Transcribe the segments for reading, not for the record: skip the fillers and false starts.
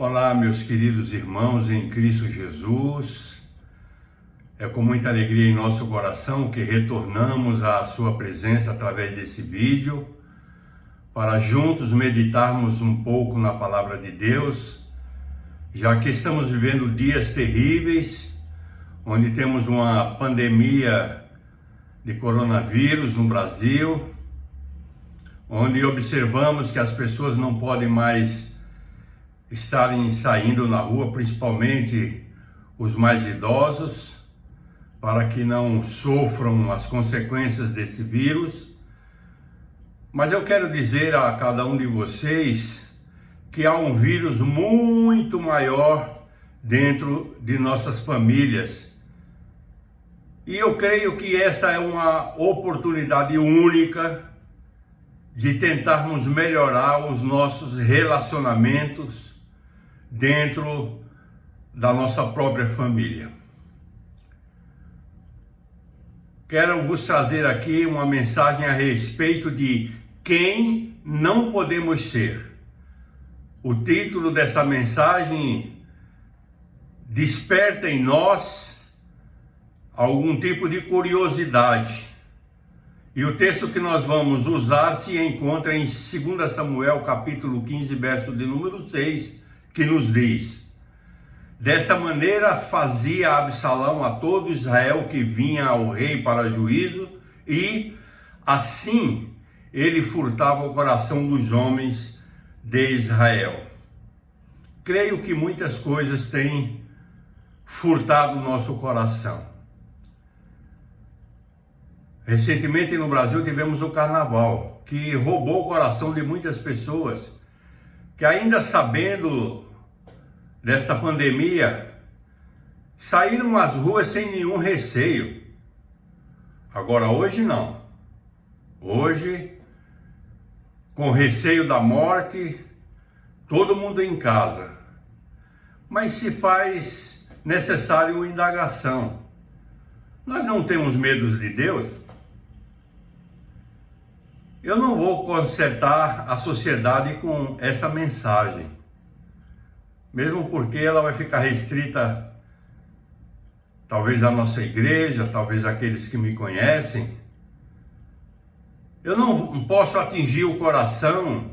Olá, meus queridos irmãos em Cristo Jesus. É com muita alegria em nosso coração que retornamos à sua presença através desse vídeo, para juntos meditarmos um pouco na palavra de Deus, já que estamos vivendo dias terríveis, onde temos uma pandemia de coronavírus no Brasil, onde observamos que as pessoas não podem mais estarem saindo na rua, principalmente os mais idosos, para que não sofram as consequências desse vírus. Mas eu quero dizer a cada um de vocês que há um vírus muito maior dentro de nossas famílias. E eu creio que essa é uma oportunidade única de tentarmos melhorar os nossos relacionamentos dentro da nossa própria família. Quero vos trazer aqui uma mensagem a respeito de quem não podemos ser. O título dessa mensagem desperta em nós algum tipo de curiosidade. E o texto que nós vamos usar se encontra em 2 Samuel, capítulo 15, verso de número 6, que nos diz: dessa maneira fazia Absalão a todo Israel que vinha ao rei para juízo, e assim ele furtava o coração dos homens de Israel. Creio que muitas coisas têm furtado o nosso coração. Recentemente no Brasil tivemos o carnaval, que roubou o coração de muitas pessoas, que ainda sabendo desta pandemia, saíram às ruas sem nenhum receio. Agora hoje não. Hoje, com receio da morte, todo mundo em casa. Mas se faz necessário uma indagação. Nós não temos medo de Deus? Eu não vou consertar a sociedade com essa mensagem, mesmo porque ela vai ficar restrita, talvez à nossa igreja, talvez àqueles que me conhecem. Eu não posso atingir o coração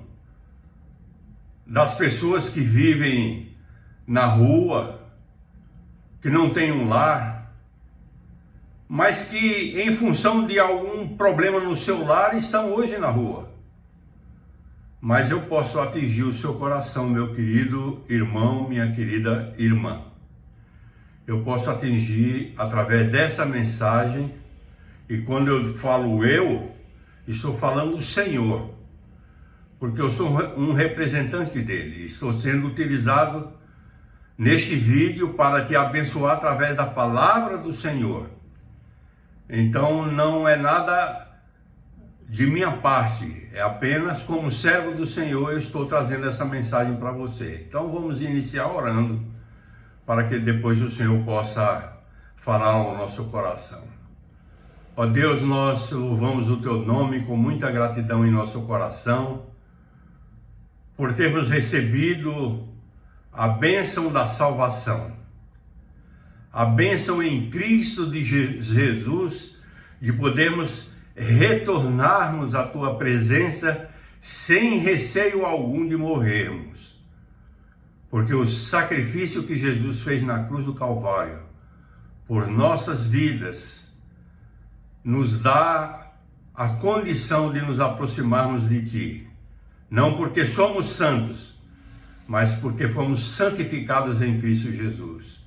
das pessoas que vivem na rua, que não têm um lar, mas que em função de algum problema no seu lar estão hoje na rua. Mas eu posso atingir o seu coração, meu querido irmão, minha querida irmã. Eu posso atingir através dessa mensagem, e quando eu falo eu, estou falando o Senhor, porque eu sou um representante dele, estou sendo utilizado neste vídeo para te abençoar através da palavra do Senhor. Então não é nada de minha parte, é apenas como servo do Senhor eu estou trazendo essa mensagem para você. Então vamos iniciar orando, para que depois o Senhor possa falar ao nosso coração. Ó Deus, nós louvamos o Teu nome com muita gratidão em nosso coração, por termos recebido a bênção da salvação, a bênção em Cristo de Jesus, de podermos retornarmos à Tua presença sem receio algum de morrermos. Porque o sacrifício que Jesus fez na cruz do Calvário, por nossas vidas, nos dá a condição de nos aproximarmos de Ti. Não porque somos santos, mas porque fomos santificados em Cristo Jesus.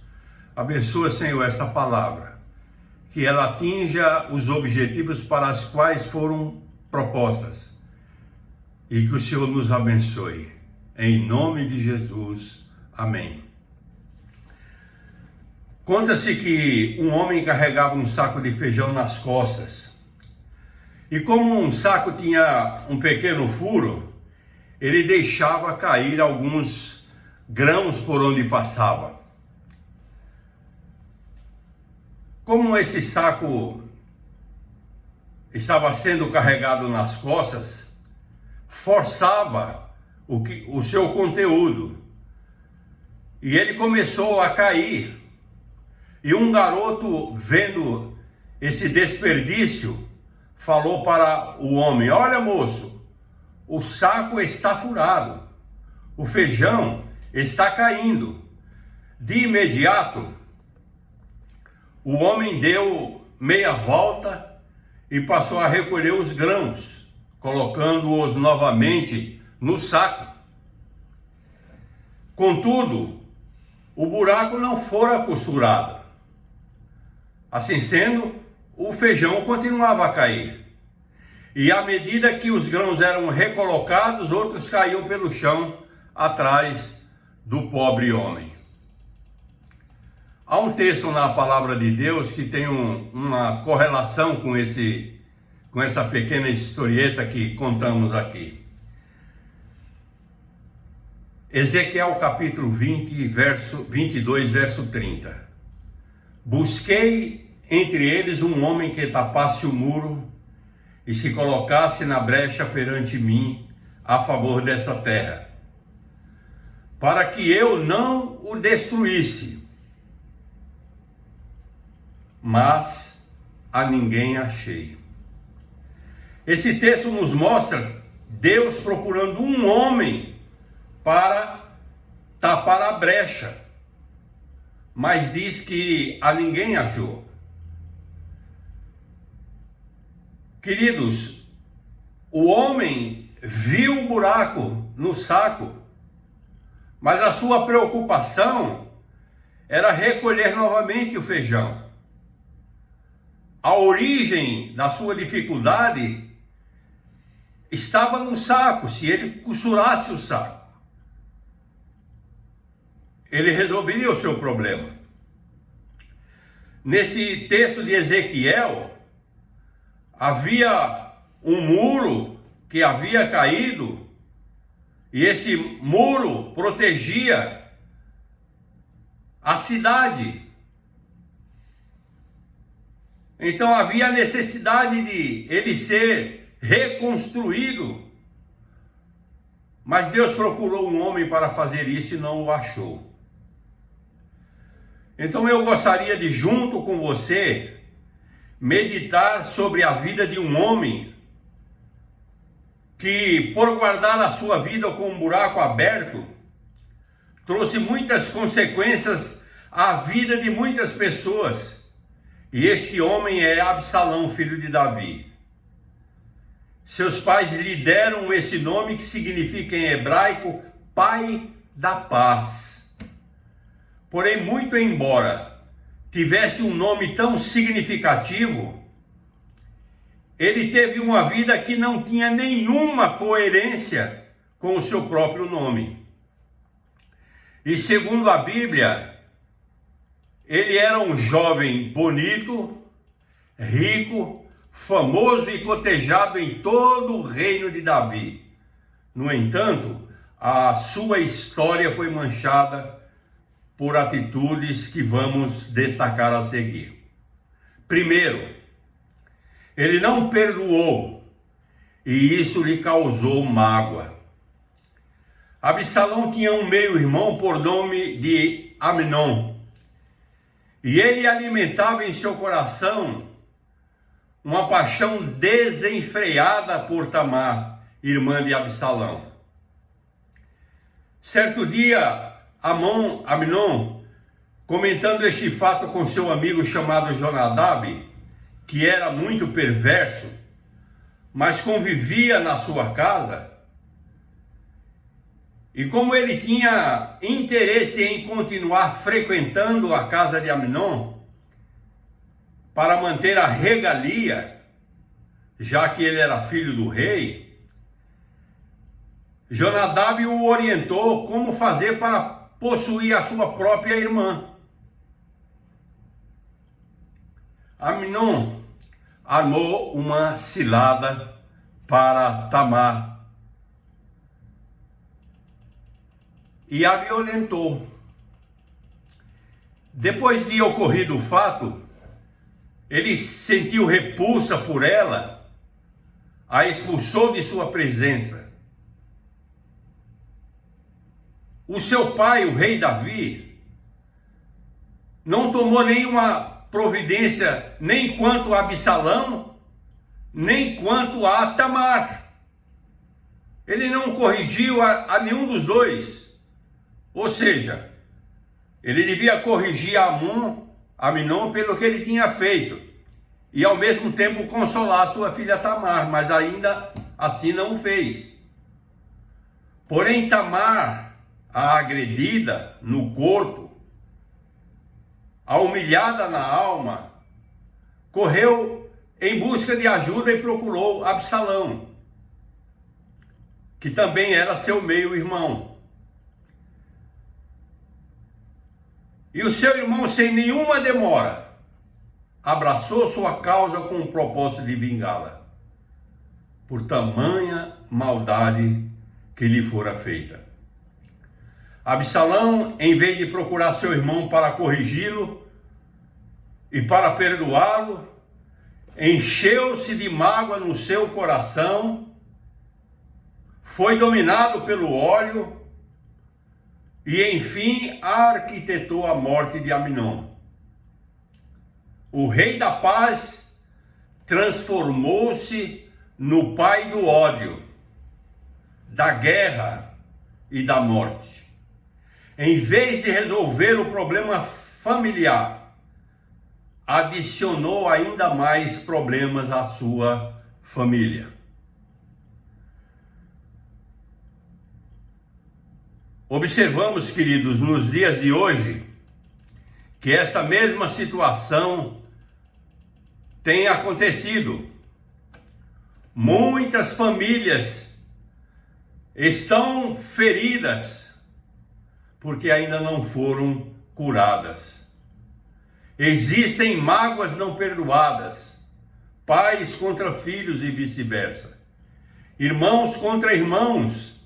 Abençoa, Senhor, essa palavra, que ela atinja os objetivos para os quais foram propostas, e que o Senhor nos abençoe. Em nome de Jesus. Amém. Conta-se que um homem carregava um saco de feijão nas costas, e como um saco tinha um pequeno furo, ele deixava cair alguns grãos por onde passava. Como esse saco estava sendo carregado nas costas, forçava o seu conteúdo. e ele começou a cair. E um garoto, vendo esse desperdício, falou para o homem: olha, moço, o saco está furado, o feijão está caindo. De imediato, o homem deu meia volta e passou a recolher os grãos, colocando-os novamente no saco. Contudo, o buraco não fora costurado. Assim sendo, o feijão continuava a cair. E à medida que os grãos eram recolocados, outros caíam pelo chão atrás do pobre homem. Há um texto na palavra de Deus que tem uma correlação com essa pequena historieta que contamos aqui. Ezequiel capítulo 20, verso 22, verso 30. Busquei entre eles um homem que tapasse o muro e se colocasse na brecha perante mim a favor dessa terra, para que eu não o destruísse. Mas a ninguém achei. Esse texto nos mostra Deus procurando um homem para tapar a brecha, mas diz que a ninguém achou. Queridos, o homem viu o buraco no saco, mas a sua preocupação era recolher novamente o feijão. A origem da sua dificuldade estava no saco. Se ele costurasse o saco, ele resolveria o seu problema. Nesse texto de Ezequiel, havia um muro que havia caído, e esse muro protegia a cidade. Então havia a necessidade de ele ser reconstruído. Mas Deus procurou um homem para fazer isso e não o achou. Então eu gostaria de, junto com você, meditar sobre a vida de um homem que, por guardar a sua vida com um buraco aberto, trouxe muitas consequências à vida de muitas pessoas. E este homem é Absalão, filho de Davi. Seus pais lhe deram esse nome que significa em hebraico pai da paz. Porém, muito embora tivesse um nome tão significativo, ele teve uma vida que não tinha nenhuma coerência com o seu próprio nome. E segundo a Bíblia, ele era um jovem bonito, rico, famoso e cotejado em todo o reino de Davi. No entanto, a sua história foi manchada por atitudes que vamos destacar a seguir. Primeiro, ele não perdoou, e isso lhe causou mágoa. Absalão tinha um meio-irmão por nome de Amnon, e ele alimentava em seu coração uma paixão desenfreada por Tamar, irmã de Absalão. Certo dia, Amnon, comentando este fato com seu amigo chamado Jonadab, que era muito perverso, mas convivia na sua casa, e como ele tinha interesse em continuar frequentando a casa de Amnon, para manter a regalia, já que ele era filho do rei, Jonadab o orientou como fazer para possuir a sua própria irmã. Amnon armou uma cilada para Tamar e a violentou. Depois de ocorrido o fato, ele sentiu repulsa por ela, a expulsou de sua presença. o seu pai, o rei Davi, não tomou nenhuma providência nem quanto a Absalão, nem quanto a Tamar. Ele não corrigiu a nenhum dos dois. Ou seja, ele devia corrigir Aminon pelo que ele tinha feito e ao mesmo tempo consolar sua filha Tamar, mas ainda assim não o fez. Porém, Tamar, a agredida no corpo, a humilhada na alma, correu em busca de ajuda e procurou Absalão, que também era seu meio-irmão. E o seu irmão, sem nenhuma demora, abraçou sua causa com o propósito de vingá-la, por tamanha maldade que lhe fora feita. Absalão, em vez de procurar seu irmão para corrigi-lo e para perdoá-lo, encheu-se de mágoa no seu coração, foi dominado pelo ódio e, enfim, arquitetou a morte de Aminon. O rei da paz transformou-se no pai do ódio, da guerra e da morte. Em vez de resolver o problema familiar, adicionou ainda mais problemas à sua família. Observamos, queridos, nos dias de hoje, que essa mesma situação tem acontecido. Muitas famílias estão feridas porque ainda não foram curadas. Existem mágoas não perdoadas, pais contra filhos e vice-versa, irmãos contra irmãos,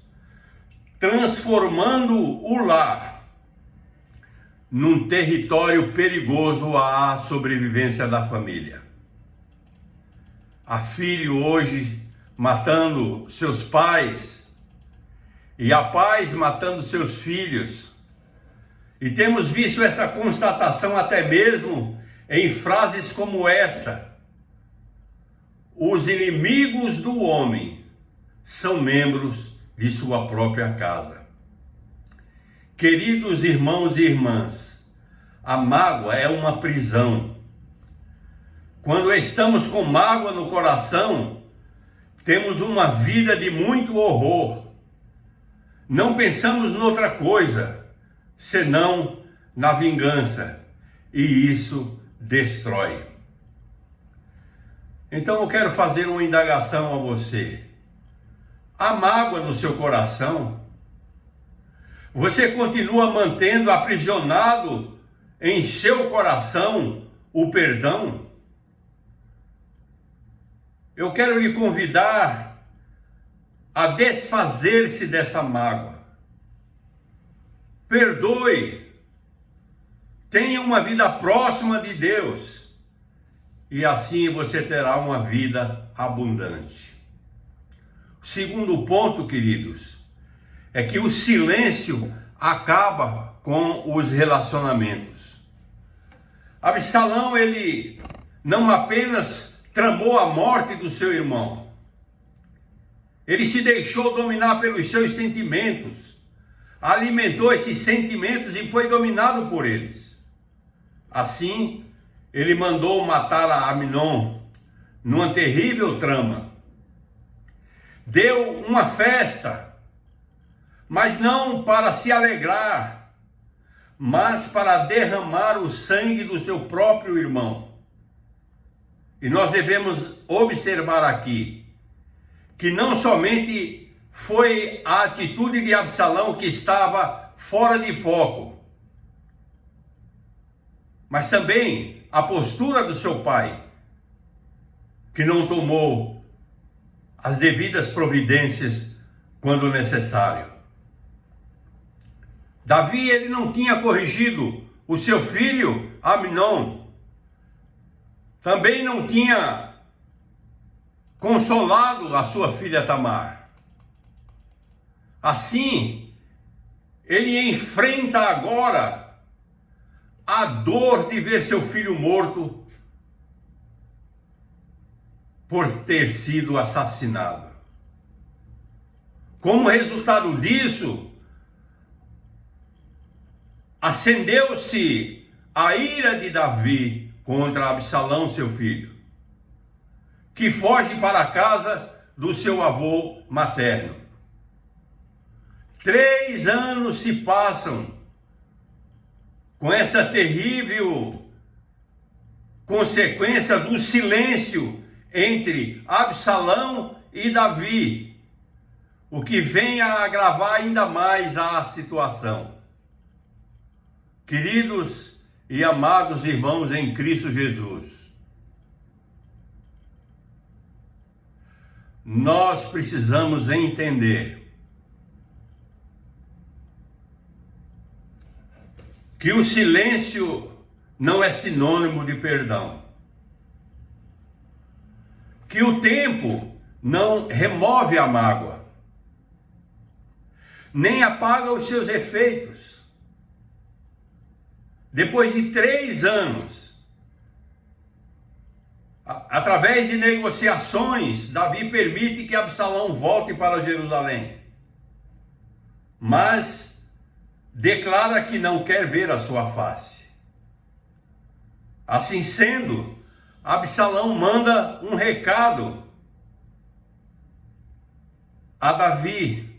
transformando o lar num território perigoso à sobrevivência da família. Há filho hoje matando seus pais, e há pais matando seus filhos. E temos visto essa constatação até mesmo em frases como esta: os inimigos do homem são membros de sua própria casa. Queridos irmãos e irmãs, a mágoa é uma prisão. Quando estamos com mágoa no coração, temos uma vida de muito horror. Não pensamos noutra coisa, senão na vingança, e isso destrói. Então eu quero fazer uma indagação a você. Há mágoa no seu coração? Você continua mantendo aprisionado em seu coração o perdão? Eu quero lhe convidar a desfazer-se dessa mágoa. Perdoe. Tenha uma vida próxima de Deus. E assim você terá uma vida abundante. O segundo ponto, queridos, é que o silêncio acaba com os relacionamentos. Absalão, ele não apenas tramou a morte do seu irmão, ele se deixou dominar pelos seus sentimentos, alimentou esses sentimentos e foi dominado por eles. Assim, ele mandou matar a Aminon numa terrível trama. Deu uma festa, mas não para se alegrar, mas para derramar o sangue do seu próprio irmão. E nós devemos observar aqui que não somente foi a atitude de Absalão que estava fora de foco, mas também a postura do seu pai, que não tomou as devidas providências quando necessário. Davi, ele não tinha corrigido o seu filho Aminon, também não tinha consolado a sua filha Tamar. Assim, ele enfrenta agora a dor de ver seu filho morto por ter sido assassinado. Como resultado disso, acendeu-se a ira de Davi contra Absalão, seu filho, que foge para a casa do seu avô materno. 3 anos se passam com essa terrível consequência do silêncio entre Absalão e Davi, o que vem a agravar ainda mais a situação. Queridos e amados irmãos em Cristo Jesus, nós precisamos entender que o silêncio não é sinônimo de perdão, que o tempo não remove a mágoa, nem apaga os seus efeitos. Depois de 3 anos, através de negociações, Davi permite que Absalão volte para Jerusalém, mas declara que não quer ver a sua face. Assim sendo, Absalão manda um recado a Davi.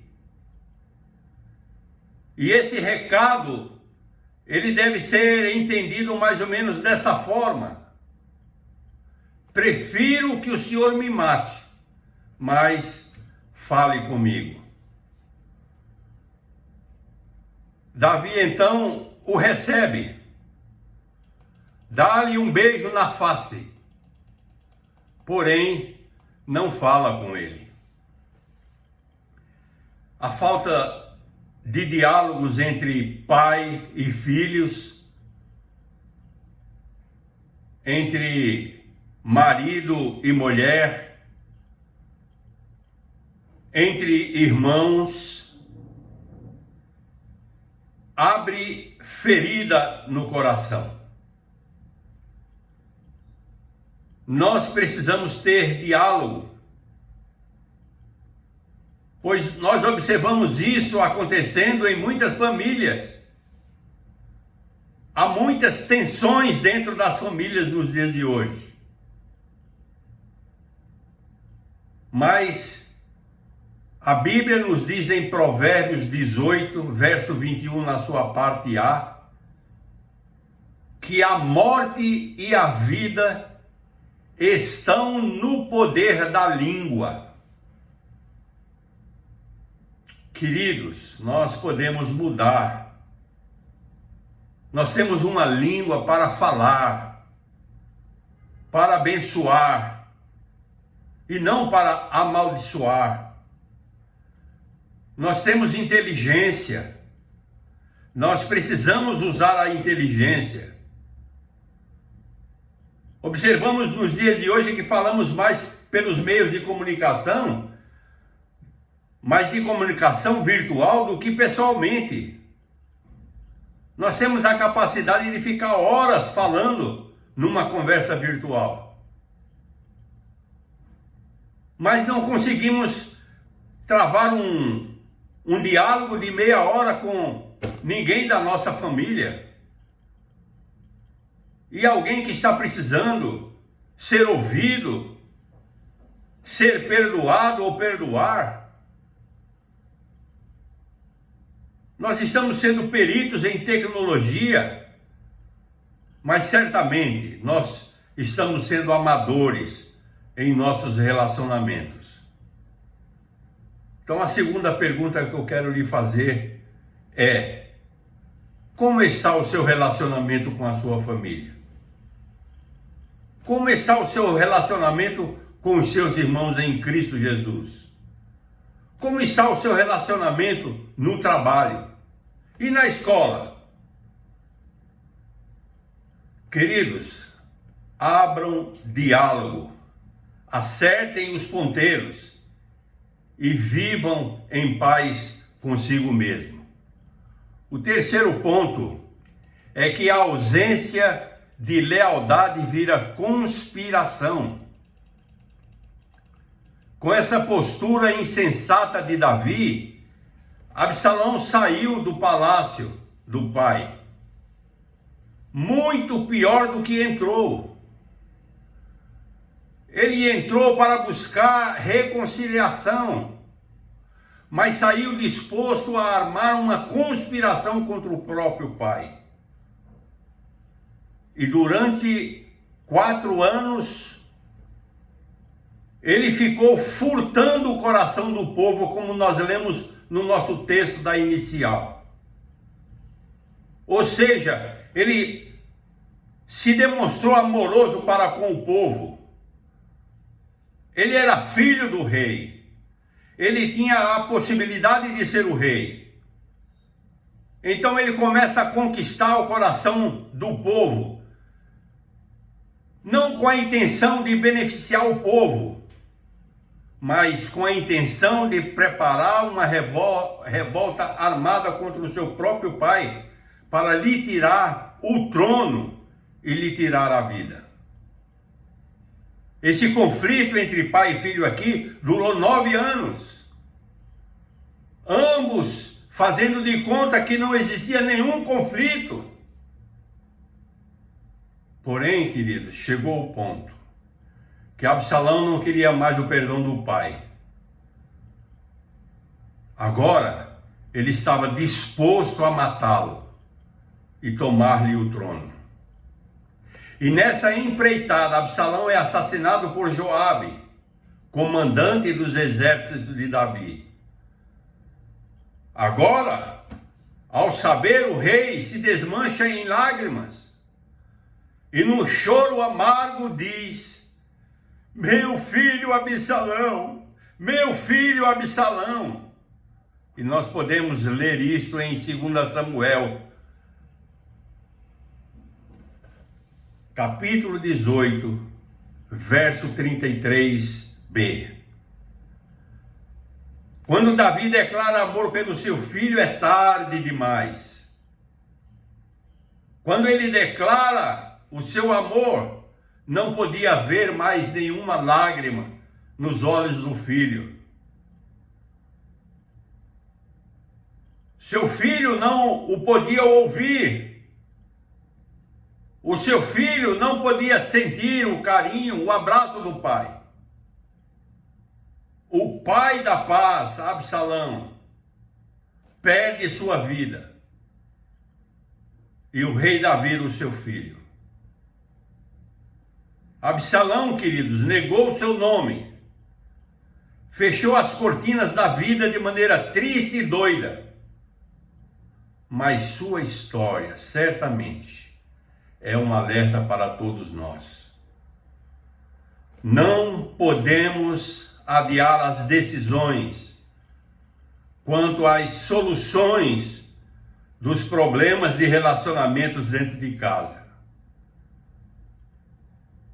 E esse recado, ele deve ser entendido mais ou menos dessa forma: prefiro que o Senhor me mate, mas fale comigo. Davi então o recebe, dá-lhe um beijo na face, porém não fala com ele. A falta de diálogos entre pai e filhos, entre marido e mulher, entre irmãos, abre ferida no coração. Nós precisamos ter diálogo, pois nós observamos isso acontecendo em muitas famílias. Há muitas tensões dentro das famílias nos dias de hoje. Mas a Bíblia nos diz em Provérbios 18, verso 21, na sua parte A, que a morte e a vida estão no poder da língua. Queridos, nós podemos mudar. Nós temos uma língua para falar, para abençoar, e não para amaldiçoar. Nós temos inteligência, nós precisamos usar a inteligência. Observamos nos dias de hoje que falamos mais pelos meios de comunicação, mais de comunicação virtual do que pessoalmente. Nós temos a capacidade de ficar horas falando numa conversa virtual, mas não conseguimos travar um diálogo de meia hora com ninguém da nossa família. E alguém que está precisando ser ouvido, ser perdoado ou perdoar. Nós estamos sendo peritos em tecnologia, mas certamente nós estamos sendo amadores em nossos relacionamentos. Então a segunda pergunta que eu quero lhe fazer é: como está o seu relacionamento com a sua família? Como está o seu relacionamento com os seus irmãos em Cristo Jesus? Como está o seu relacionamento no trabalho e na escola? Queridos, abram diálogo, acertem os ponteiros e vivam em paz consigo mesmo. O terceiro ponto é que a ausência de lealdade vira conspiração. Com essa postura insensata de Davi, Absalão saiu do palácio do pai, muito pior do que entrou. Ele entrou para buscar reconciliação, mas saiu disposto a armar uma conspiração contra o próprio pai. E durante 4 anos, ele ficou furtando o coração do povo, como nós lemos no nosso texto da inicial. Ou seja, ele se demonstrou amoroso para com o povo. Ele era filho do rei. Ele tinha a possibilidade de ser o rei. Então ele começa a conquistar o coração do povo, não com a intenção de beneficiar o povo, mas com a intenção de preparar uma revolta armada contra o seu próprio pai, para lhe tirar o trono e lhe tirar a vida. Esse conflito entre pai e filho aqui durou 9 anos. Ambos fazendo de conta que não existia nenhum conflito. Porém, queridos, chegou o ponto que Absalão não queria mais o perdão do pai. Agora, ele estava disposto a matá-lo e tomar-lhe o trono. E nessa empreitada, Absalão é assassinado por Joabe, comandante dos exércitos de Davi. Agora, ao saber, o rei se desmancha em lágrimas e no choro amargo diz: meu filho Absalão, meu filho Absalão. E nós podemos ler isto em 2 Samuel, capítulo 18, verso 33b. Quando Davi declara amor pelo seu filho, é tarde demais. Quando ele declara o seu amor, não podia haver mais nenhuma lágrima nos olhos do filho. Seu filho não o podia ouvir. O seu filho não podia sentir o carinho, o abraço do pai. O pai da paz, Absalão, perde sua vida. E o rei Davi, o seu filho. Absalão, queridos, negou seu nome. Fechou as cortinas da vida de maneira triste e doida. Mas sua história, certamente, é um alerta para todos nós. Não podemos adiar as decisões quanto às soluções dos problemas de relacionamentos dentro de casa.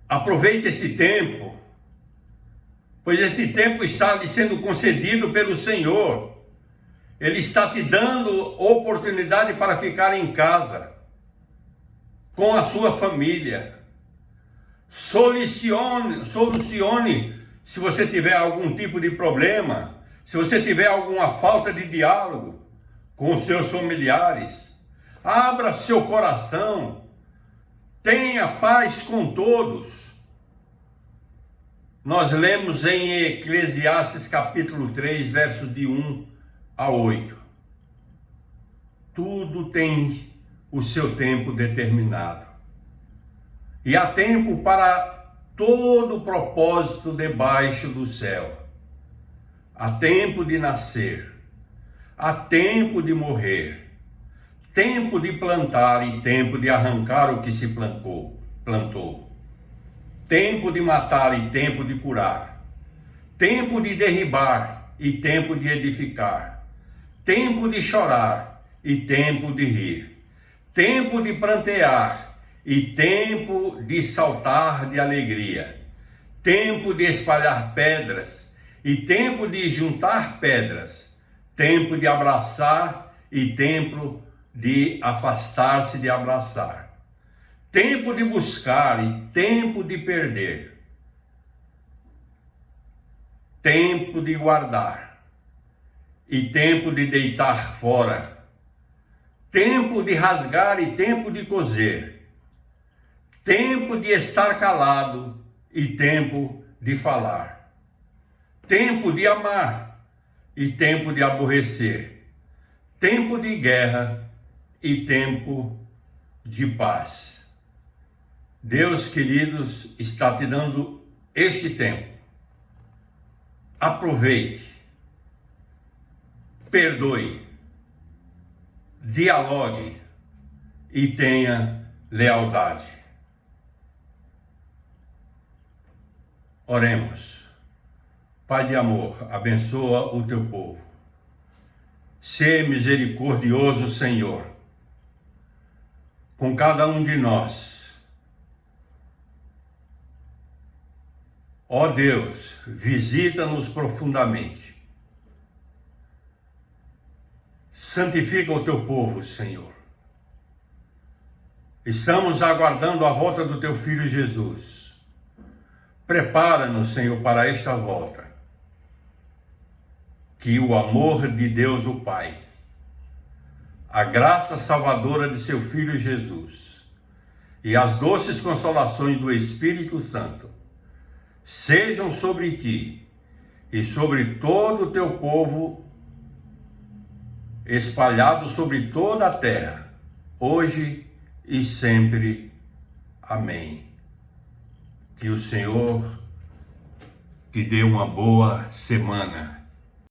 Aproveite esse tempo, pois esse tempo está lhe sendo concedido pelo Senhor. Ele está te dando oportunidade para ficar em casa, com a sua família. Solucione se você tiver algum tipo de problema, se você tiver alguma falta de diálogo com os seus familiares. Abra seu coração, tenha paz com todos. Nós lemos em Eclesiastes capítulo 3, versos de 1 a 8. Tudo tem o seu tempo determinado. E há tempo para todo o propósito debaixo do céu. Há tempo de nascer, há tempo de morrer, tempo de plantar e tempo de arrancar o que se plantou, tempo de matar e tempo de curar, tempo de derribar e tempo de edificar, tempo de chorar e tempo de rir, tempo de prantear e tempo de saltar de alegria, tempo de espalhar pedras e tempo de juntar pedras, tempo de abraçar e tempo de afastar-se de abraçar, tempo de buscar e tempo de perder, tempo de guardar e tempo de deitar fora, tempo de rasgar e tempo de coser, tempo de estar calado e tempo de falar, tempo de amar e tempo de aborrecer, tempo de guerra e tempo de paz. Deus, queridos, está te dando este tempo. Aproveite, perdoe, dialogue e tenha lealdade. Oremos. Pai de amor, abençoa o teu povo. Sê misericordioso, Senhor, com cada um de nós. Ó Deus, visita-nos profundamente. Santifica o teu povo, Senhor. Estamos aguardando a volta do teu Filho Jesus. Prepara-nos, Senhor, para esta volta. Que o amor de Deus, o Pai, a graça salvadora de seu Filho Jesus e as doces consolações do Espírito Santo sejam sobre ti e sobre todo o teu povo espalhado sobre toda a terra, hoje e sempre. Amém. Que o Senhor te dê uma boa semana.